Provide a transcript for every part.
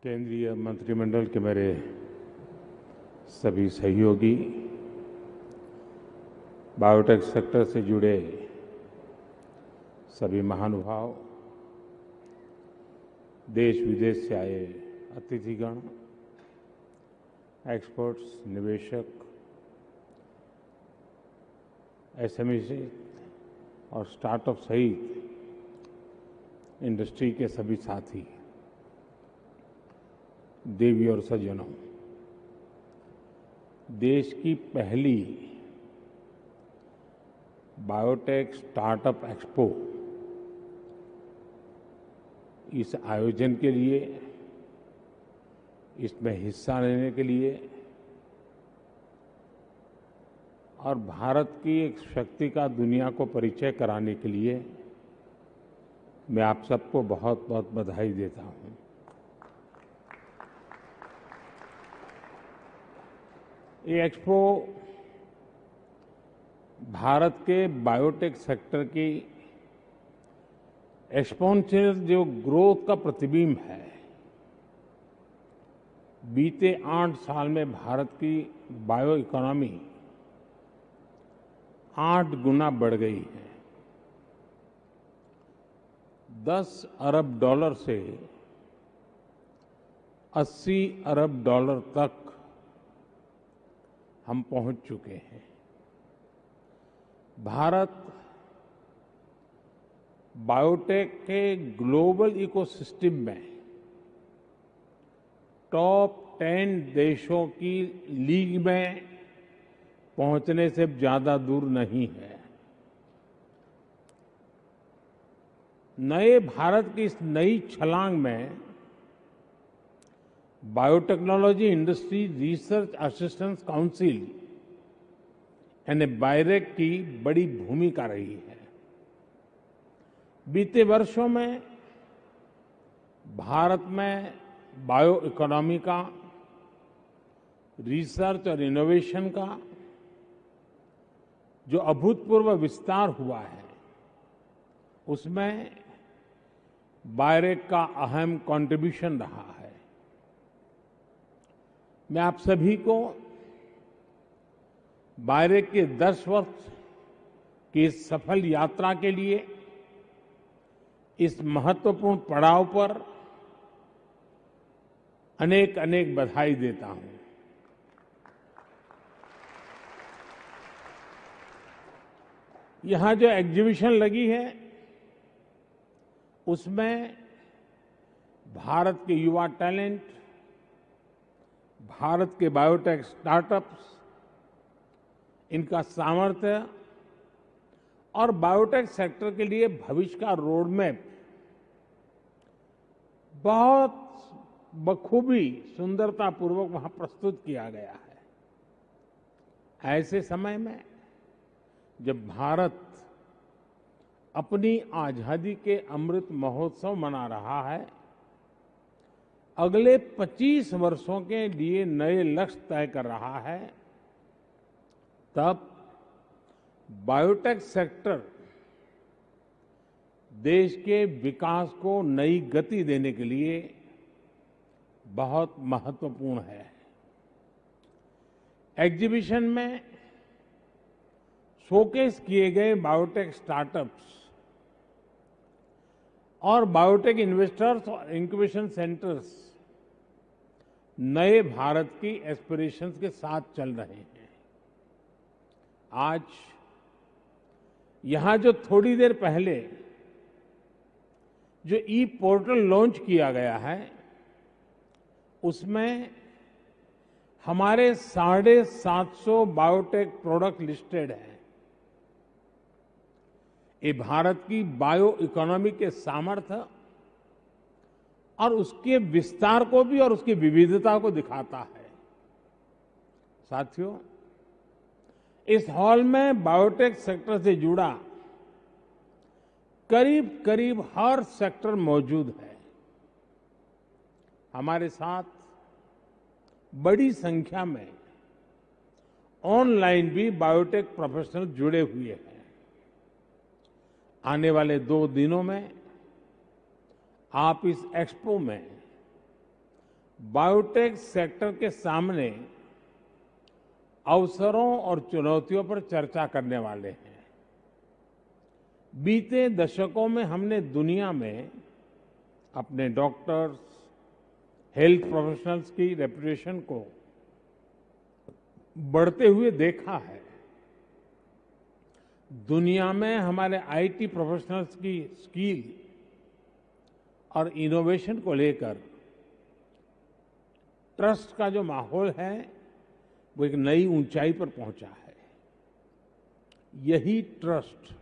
केंद्रीय मंत्रिमंडल के मेरे सभी सहयोगी, बायोटेक सेक्टर से जुड़े सभी महानुभाव, देश विदेश से आए अतिथिगण, एक्सपर्ट्स, निवेशक, एसएमई और स्टार्टअप सहित इंडस्ट्री के सभी साथी, देवी और सज्जनों, देश की पहली बायोटेक स्टार्टअप एक्सपो इस आयोजन के लिए, इसमें हिस्सा लेने के लिए और भारत की एक शक्ति का दुनिया को परिचय कराने के लिए मैं आप सबको बहुत बहुत बधाई देता हूं। ये एक्सपो भारत के बायोटेक सेक्टर की एक्सपोनेंशियल जो ग्रोथ का प्रतिबिंब है। बीते 8 साल में भारत की बायो इकोनॉमी 8 गुना बढ़ गई है। 10 अरब डॉलर से 80 अरब डॉलर तक हम पहुंच चुके हैं। भारत बायोटेक के ग्लोबल इकोसिस्टम में टॉप 10 देशों की लीग में पहुंचने से ज्यादा दूर नहीं है। नए भारत की इस नई छलांग में biotechnology industry research assistance council यानी बायरेक की बड़ी भूमिका रही है। बीते वर्षों में भारत में बायो इकोनॉमी का, रिसर्च और इनोवेशन का जो अभूतपूर्व विस्तार हुआ है, उसमें बायरेक का अहम कंट्रीब्यूशन रहा है। मैं आप सभी को बायरेक के 10 वर्ष की इस सफल यात्रा के लिए, इस महत्वपूर्ण पड़ाव पर अनेक अनेक बधाई देता हूं। यहां जो एग्जीबिशन लगी है, उसमें भारत के युवा टैलेंट, भारत के बायोटेक स्टार्टअप्स, इनका सामर्थ्य और बायोटेक सेक्टर के लिए भविष्य का रोड मैप बहुत बखूबी, सुंदरतापूर्वक वहां प्रस्तुत किया गया है। ऐसे समय में जब भारत अपनी आजादी के अमृत महोत्सव मना रहा है, अगले 25 वर्षों के लिए नए लक्ष्य तय कर रहा है, तब बायोटेक सेक्टर देश के विकास को नई गति देने के लिए बहुत महत्वपूर्ण है। एग्जीबिशन में शोकेस किए गए बायोटेक स्टार्टअप्स और बायोटेक इन्वेस्टर्स और इंक्यूबेशन सेंटर्स नए भारत की एस्पिरेशंस के साथ चल रहे हैं। आज यहां जो थोड़ी देर पहले जो ई पोर्टल लॉन्च किया गया है, उसमें हमारे 750 बायोटेक प्रोडक्ट लिस्टेड हैं। ये भारत की बायो इकोनॉमी के सामर्थ्य और उसके विस्तार को भी और उसकी विविधता को दिखाता है। साथियों, इस हॉल में बायोटेक सेक्टर से जुड़ा करीब करीब हर सेक्टर मौजूद है। हमारे साथ बड़ी संख्या में ऑनलाइन भी बायोटेक प्रोफेशनल जुड़े हुए हैं। आने वाले 2 दिनों में आप इस एक्सपो में बायोटेक सेक्टर के सामने अवसरों और चुनौतियों पर चर्चा करने वाले हैं। बीते दशकों में हमने दुनिया में अपने डॉक्टर्स, हेल्थ प्रोफेशनल्स की रेपुटेशन को बढ़ते हुए देखा है। दुनिया में हमारे आईटी प्रोफेशनल्स की स्किल और इनोवेशन को लेकर ट्रस्ट का जो माहौल है वो एक नई ऊंचाई पर पहुंचा है। यही ट्रस्ट,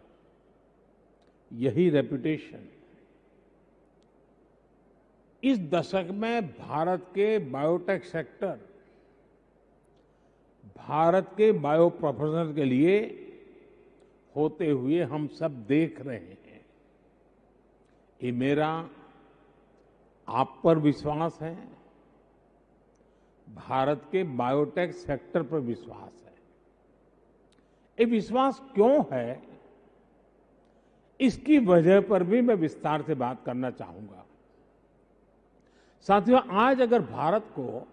यही रेपुटेशन इस दशक में भारत के बायोटेक सेक्टर, भारत के बायो प्रोफेशनल के लिए होते हुए हम सब देख रहे हैं। ये मेरा आप पर विश्वास है, भारत के बायोटेक सेक्टर पर विश्वास है। ये विश्वास क्यों है, इसकी वजह पर भी मैं विस्तार से बात करना चाहूंगा। साथियों, आज अगर भारत को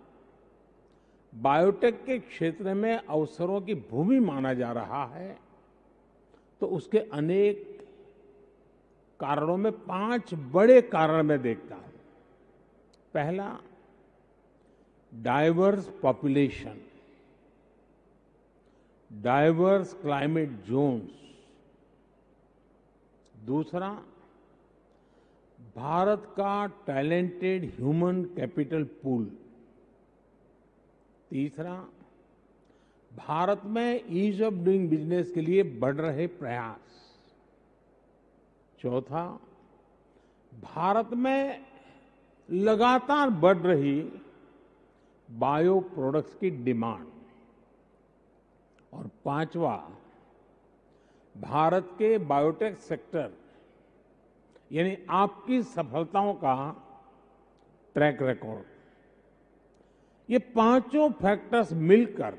बायोटेक के क्षेत्र में अवसरों की भूमि माना जा रहा है तो उसके अनेक कारणों में 5 बड़े कारण मैं देखता हूं। पहला, diverse population, diverse climate zones. दूसरा, भारत का टैलेंटेड ह्यूमन कैपिटल पूल। तीसरा, भारत में ईज ऑफ डूइंग बिजनेस के लिए बढ़ रहे प्रयास। चौथा, भारत में लगातार बढ़ रही बायो प्रोडक्ट्स की डिमांड। और पांचवा, भारत के बायोटेक सेक्टर यानी आपकी सफलताओं का ट्रैक रिकॉर्ड। ये पांचों फैक्टर्स मिलकर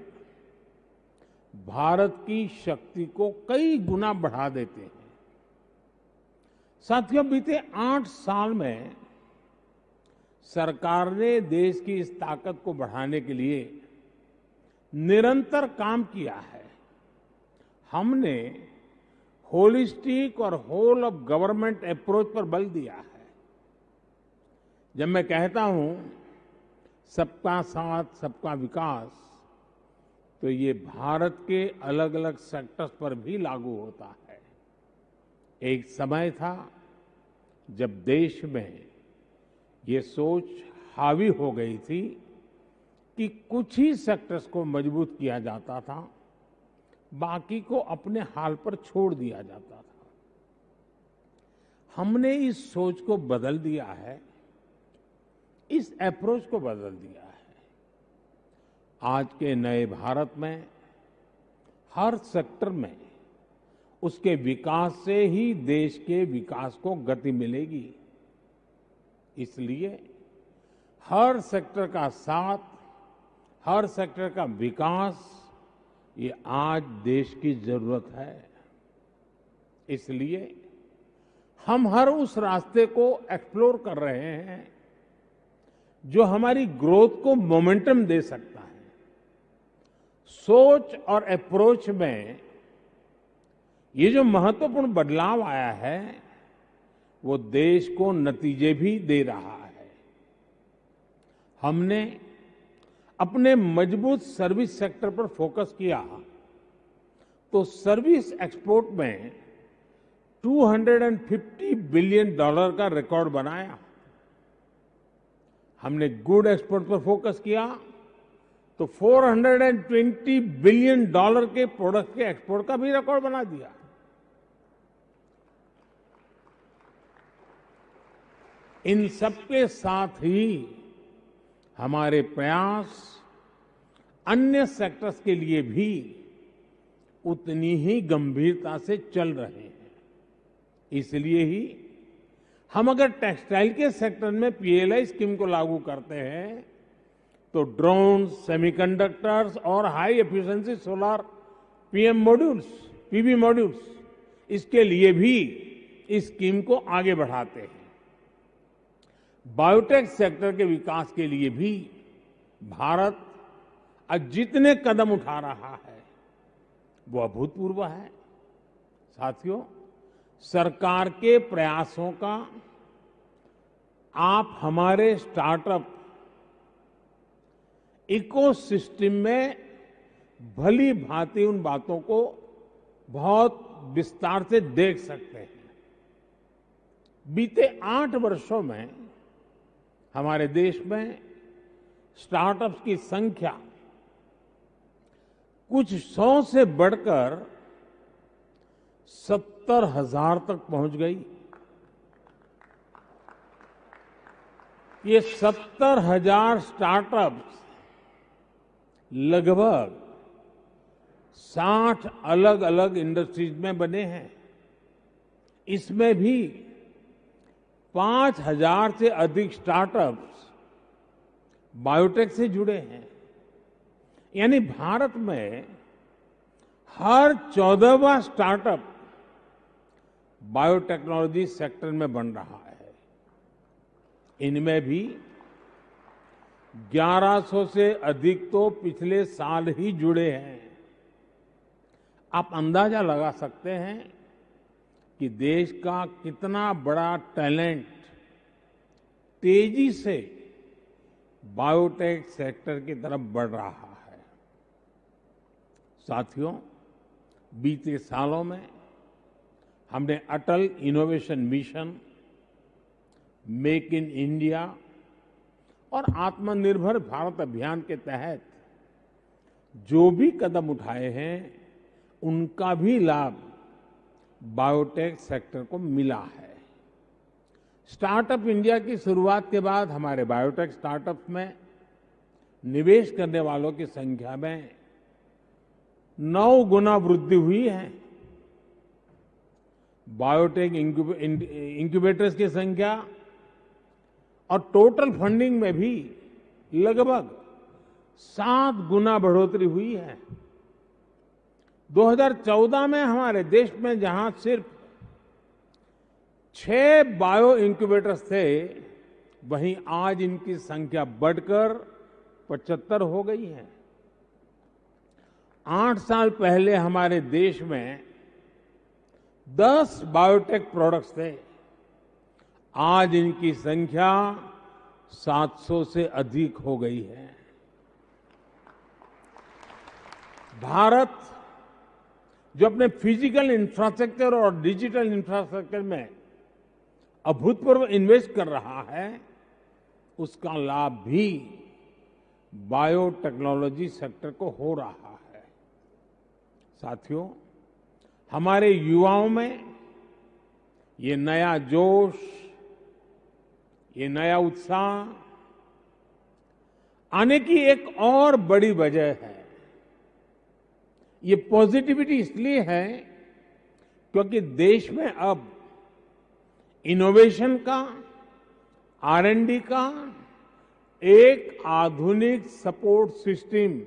भारत की शक्ति को कई गुना बढ़ा देते हैं। साथियों, बीते 8 साल में सरकार ने देश की इस ताकत को बढ़ाने के लिए निरंतर काम किया है। हमने होलिस्टिक और होल ऑफ गवर्नमेंट अप्रोच पर बल दिया है। जब मैं कहता हूं सबका साथ सबका विकास, तो ये भारत के अलग अलग सेक्टर्स पर भी लागू होता है। एक समय था जब देश में ये सोच हावी हो गई थी कि कुछ ही सेक्टर्स को मजबूत किया जाता था, बाकी को अपने हाल पर छोड़ दिया जाता था। हमने इस सोच को बदल दिया है, इस अप्रोच को बदल दिया है। आज के नए भारत में हर सेक्टर में उसके विकास से ही देश के विकास को गति मिलेगी। इसलिए हर सेक्टर का साथ, हर सेक्टर का विकास, ये आज देश की जरूरत है। इसलिए हम हर उस रास्ते को एक्सप्लोर कर रहे हैं जो हमारी ग्रोथ को मोमेंटम दे सकता है। सोच और अप्रोच में ये जो महत्वपूर्ण बदलाव आया है वो देश को नतीजे भी दे रहा है। हमने अपने मजबूत सर्विस सेक्टर पर फोकस किया तो सर्विस एक्सपोर्ट में $250 बिलियन का रिकॉर्ड बनाया। हमने गुड एक्सपोर्ट पर फोकस किया तो $420 बिलियन के प्रोडक्ट के एक्सपोर्ट का भी रिकॉर्ड बना दिया। इन सबके साथ ही हमारे प्रयास अन्य सेक्टर्स के लिए भी उतनी ही गंभीरता से चल रहे हैं। इसलिए ही हम अगर टेक्सटाइल के सेक्टर में पीएलआई स्कीम को लागू करते हैं तो ड्रोन, सेमीकंडक्टर्स और high efficiency solar PV modules, इसके लिए भी इस स्कीम को आगे बढ़ाते हैं। बायोटेक सेक्टर के विकास के लिए भी भारत आज जितने कदम उठा रहा है वो अभूतपूर्व है। साथियों, सरकार के प्रयासों का आप हमारे स्टार्टअप इकोसिस्टम में भली भांति उन बातों को बहुत विस्तार से देख सकते हैं। बीते 8 वर्षों में हमारे देश में स्टार्टअप्स की संख्या कुछ 100 से बढ़कर 70,000 तक पहुंच गई। ये 70,000 स्टार्टअप्स लगभग 60 अलग अलग इंडस्ट्रीज में बने हैं। इसमें भी 5,000 से अधिक स्टार्टअप्स बायोटेक से जुड़े हैं। यानी भारत में हर 14वां स्टार्टअप बायोटेक्नोलॉजी सेक्टर में बन रहा है। इनमें भी 1100 से अधिक तो पिछले साल ही जुड़े हैं। आप अंदाजा लगा सकते हैं कि देश का कितना बड़ा टैलेंट तेजी से बायोटेक सेक्टर की तरफ बढ़ रहा है। साथियों, बीते सालों में हमने Atal innovation mission, make in India और आत्मनिर्भर भारत अभियान के तहत जो भी कदम उठाए हैं उनका भी लाभ बायोटेक सेक्टर को मिला है। स्टार्टअप इंडिया की शुरुआत के बाद हमारे बायोटेक स्टार्टअप्स में निवेश करने वालों की संख्या में 9 गुना वृद्धि हुई है। बायोटेक इंक्यूबेटर्स की संख्या और टोटल फंडिंग में भी लगभग 7 गुना बढ़ोतरी हुई है। 2014 में हमारे देश में जहां सिर्फ 6 बायो इंक्यूबेटर्स थे, वहीं आज इनकी संख्या बढ़कर 75 हो गई है। 8 साल पहले हमारे देश में 10 बायोटेक प्रोडक्ट्स थे। आज इनकी संख्या 700 से अधिक हो गई है। भारत जो अपने फिजिकल इंफ्रास्ट्रक्चर और डिजिटल इंफ्रास्ट्रक्चर में अभूतपूर्व इन्वेस्ट कर रहा है, उसका लाभ भी बायोटेक्नोलॉजी सेक्टर को हो रहा है। साथियों, हमारे युवाओं में ये नया जोश, ये नया उत्साह आने की एक और बड़ी वजह है। ये पॉजिटिविटी इसलिए है क्योंकि देश में अब इनोवेशन का, R&D का एक आधुनिक सपोर्ट सिस्टम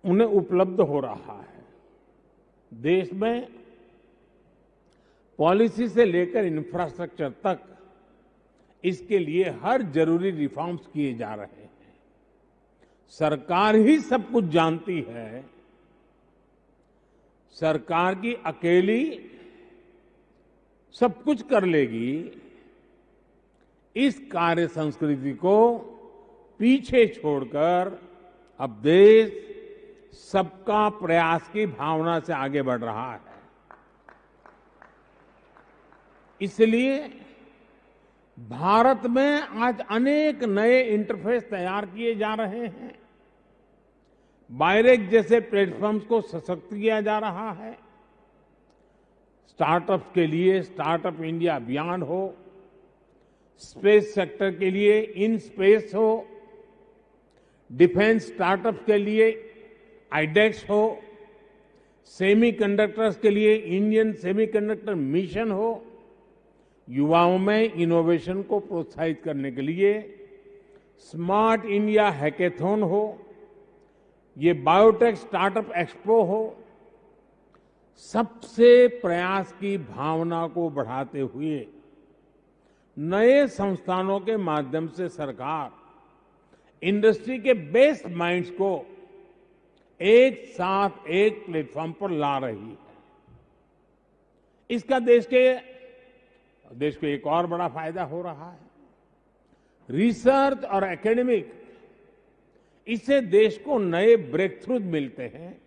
उन्हें उपलब्ध हो रहा है। देश में पॉलिसी से लेकर इंफ्रास्ट्रक्चर तक इसके लिए हर जरूरी रिफॉर्म्स किए जा रहे हैं। सरकार ही सब कुछ जानती है। सरकार की अकेली सब कुछ कर लेगी, इस कार्य संस्कृति को पीछे छोड़कर अब देश सबका प्रयास की भावना से आगे बढ़ रहा है। इसलिए भारत में आज अनेक नए इंटरफेस तैयार किए जा रहे हैं। बायरेक जैसे प्लेटफॉर्म्स को सशक्त किया जा रहा है। स्टार्टअप्स के लिए स्टार्टअप इंडिया अभियान हो, स्पेस सेक्टर के लिए इन स्पेस हो, डिफेंस स्टार्टअप्स के लिए आईडेक्स हो, सेमीकंडक्टर्स के लिए इंडियन सेमीकंडक्टर मिशन हो, युवाओं में इनोवेशन को प्रोत्साहित करने के लिए स्मार्ट इंडिया हैकेथॉन हो, ये बायोटेक स्टार्टअप एक्सपो हो, सबसे प्रयास की भावना को बढ़ाते हुए नए संस्थानों के माध्यम से सरकार इंडस्ट्री के बेस्ट माइंड्स को एक साथ एक प्लेटफॉर्म पर ला रही है। इसका देश को एक और बड़ा फायदा हो रहा है। रिसर्च और एकेडमिक, इससे देश को नए ब्रेक थ्रू मिलते हैं।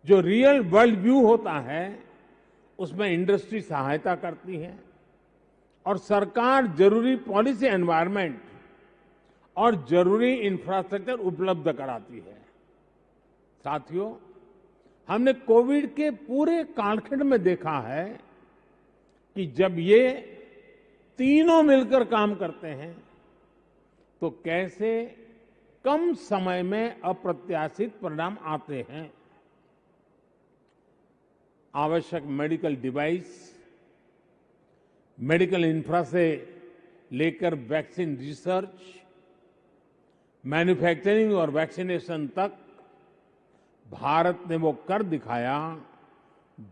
जो रियल वर्ल्ड व्यू होता है उसमें इंडस्ट्री सहायता करती है और सरकार जरूरी पॉलिसी एनवायरनमेंट और जरूरी इंफ्रास्ट्रक्चर उपलब्ध कराती है। साथियों, हमने कोविड के पूरे कालखंड में देखा है कि जब ये तीनों मिलकर काम करते हैं तो कैसे कम समय में अप्रत्याशित परिणाम आते हैं। आवश्यक मेडिकल डिवाइस, मेडिकल इंफ्रा से लेकर वैक्सीन रिसर्च, मैन्युफैक्चरिंग और वैक्सीनेशन तक भारत ने वो कर दिखाया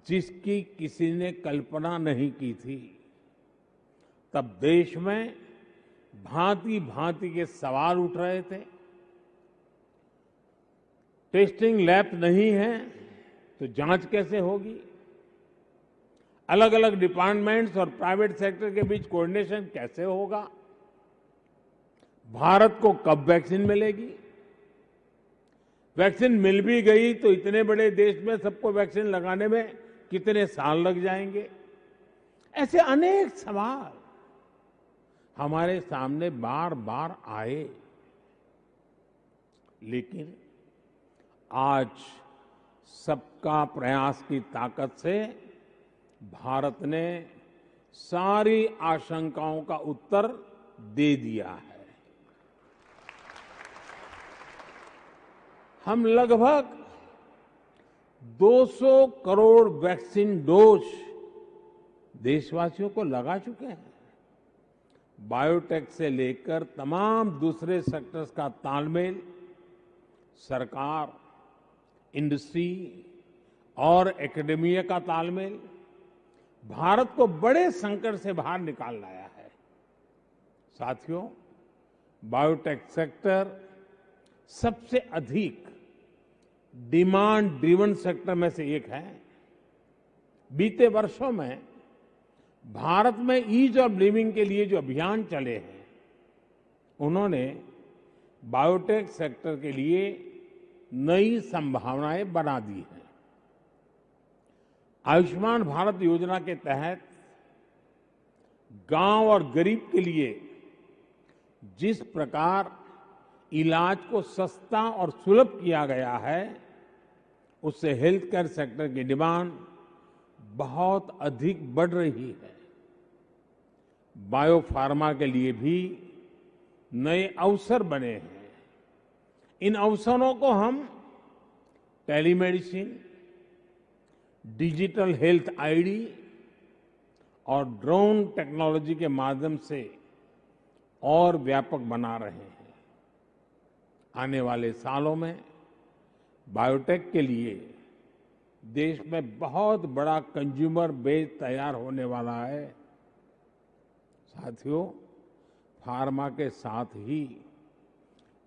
जिसकी किसी ने कल्पना नहीं की थी। तब देश में भांति भांति के सवाल उठ रहे थे। टेस्टिंग लैब नहीं है तो जांच कैसे होगी? अलग अलग डिपार्टमेंट्स और प्राइवेट सेक्टर के बीच कोऑर्डिनेशन कैसे होगा? भारत को कब वैक्सीन मिलेगी? वैक्सीन मिल भी गई तो इतने बड़े देश में सबको वैक्सीन लगाने में कितने साल लग जाएंगे? ऐसे अनेक सवाल हमारे सामने बार बार आए। लेकिन आज सबका प्रयास की ताकत से भारत ने सारी आशंकाओं का उत्तर दे दिया है। हम लगभग 200 करोड़ वैक्सीन डोज देशवासियों को लगा चुके हैं। बायोटेक से लेकर तमाम दूसरे सेक्टर्स का तालमेल सरकार, इंडस्ट्री और एकेडेमिया का तालमेल भारत को बड़े संकट से बाहर निकाल लाया है। साथियों, बायोटेक सेक्टर सबसे अधिक डिमांड ड्रिवन सेक्टर में से एक है। बीते वर्षों में भारत में ईज ऑफ लिविंग के लिए जो अभियान चले हैं, उन्होंने बायोटेक सेक्टर के लिए नई संभावनाएं बना दी हैं। आयुष्मान भारत योजना के तहत गांव और गरीब के लिए जिस प्रकार इलाज को सस्ता और सुलभ किया गया है, उससे हेल्थ केयर सेक्टर की डिमांड बहुत अधिक बढ़ रही है। बायोफार्मा के लिए भी नए अवसर बने हैं। इन अवसरों को हम टेलीमेडिसिन, डिजिटल हेल्थ आईडी और ड्रोन टेक्नोलॉजी के माध्यम से और व्यापक बना रहे हैं। आने वाले सालों में बायोटेक के लिए देश में बहुत बड़ा कंज्यूमर बेस तैयार होने वाला है। साथियों, फार्मा के साथ ही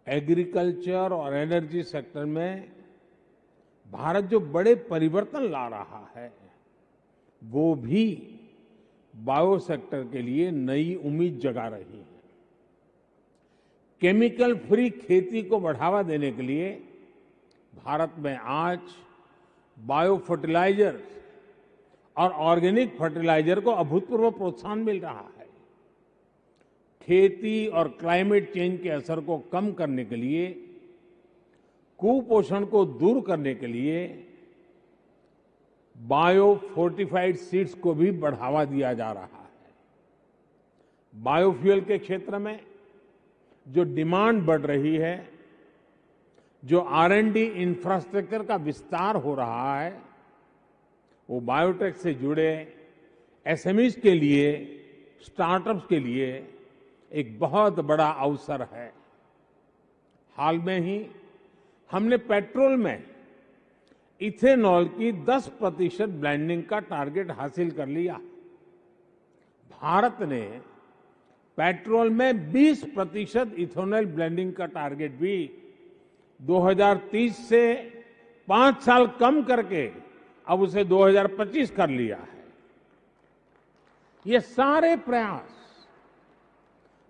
एग्रीकल्चर और एनर्जी सेक्टर में भारत जो बड़े परिवर्तन ला रहा है, वो भी बायो सेक्टर के लिए नई उम्मीद जगा रही है। केमिकल फ्री खेती को बढ़ावा देने के लिए भारत में आज बायो फर्टिलाइजर और ऑर्गेनिक फर्टिलाइजर को अभूतपूर्व प्रोत्साहन मिल रहा है। खेती और क्लाइमेट चेंज के असर को कम करने के लिए, कुपोषण को दूर करने के लिए बायो फोर्टिफाइड सीड्स को भी बढ़ावा दिया जा रहा है। बायोफ्यूल के क्षेत्र में जो डिमांड बढ़ रही है, जो R&D इंफ्रास्ट्रक्चर का विस्तार हो रहा है, वो बायोटेक से जुड़े एसएमईज के लिए, स्टार्टअप्स के लिए एक बहुत बड़ा अवसर है। हाल में ही हमने पेट्रोल में इथेनॉल की 10% ब्लेंडिंग का टारगेट हासिल कर लिया। भारत ने पेट्रोल में 20% इथेनॉल ब्लेंडिंग का टारगेट भी 2030 से 5 साल कम करके अब उसे 2025 कर लिया है। ये सारे प्रयास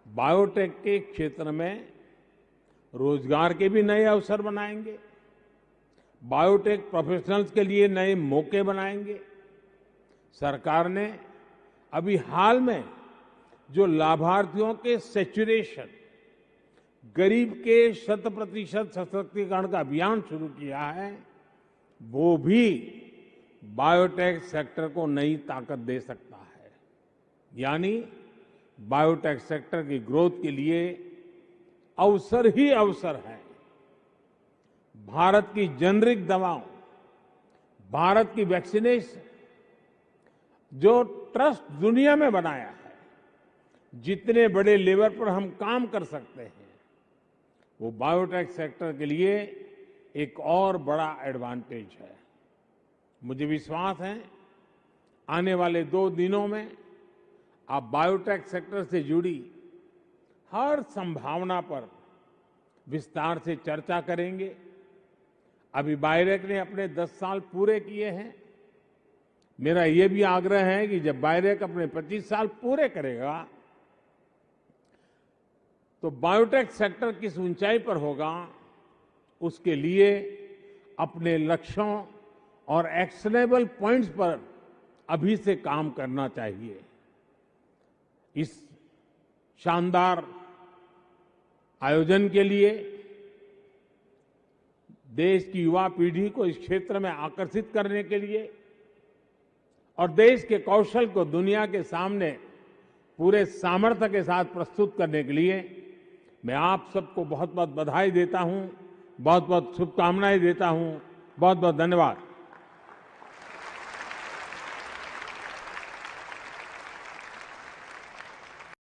बायोटेक के क्षेत्र में रोजगार के भी नए अवसर बनाएंगे, बायोटेक प्रोफेशनल्स के लिए नए मौके बनाएंगे। सरकार ने अभी हाल में जो लाभार्थियों के सैचुरेशन, गरीब के 100% सशक्तिकरण का अभियान शुरू किया है, वो भी बायोटेक सेक्टर को नई ताकत दे सकता है। यानी बायोटेक सेक्टर की ग्रोथ के लिए अवसर ही अवसर है। भारत की जेनरिक दवाओं, भारत की वैक्सीनेशन, जो ट्रस्ट दुनिया में बनाया है, जितने बड़े लेवल पर हम काम कर सकते हैं, वो बायोटेक सेक्टर के लिए एक और बड़ा एडवांटेज है। मुझे विश्वास है आने वाले 2 दिनों में आप बायोटेक सेक्टर से जुड़ी हर संभावना पर विस्तार से चर्चा करेंगे। अभी बायोटेक ने अपने 10 साल पूरे किए हैं। मेरा ये भी आग्रह है कि जब बायोटेक अपने 25 साल पूरे करेगा तो बायोटेक सेक्टर किस ऊंचाई पर होगा, उसके लिए अपने लक्ष्यों और एक्शनेबल पॉइंट्स पर अभी से काम करना चाहिए। इस शानदार आयोजन के लिए देश की युवा पीढ़ी को इस क्षेत्र में आकर्षित करने के लिए और देश के कौशल को दुनिया के सामने पूरे सामर्थ्य के साथ प्रस्तुत करने के लिए मैं आप सबको बहुत बहुत बधाई देता हूं, बहुत बहुत शुभकामनाएं देता हूं। बहुत बहुत धन्यवाद।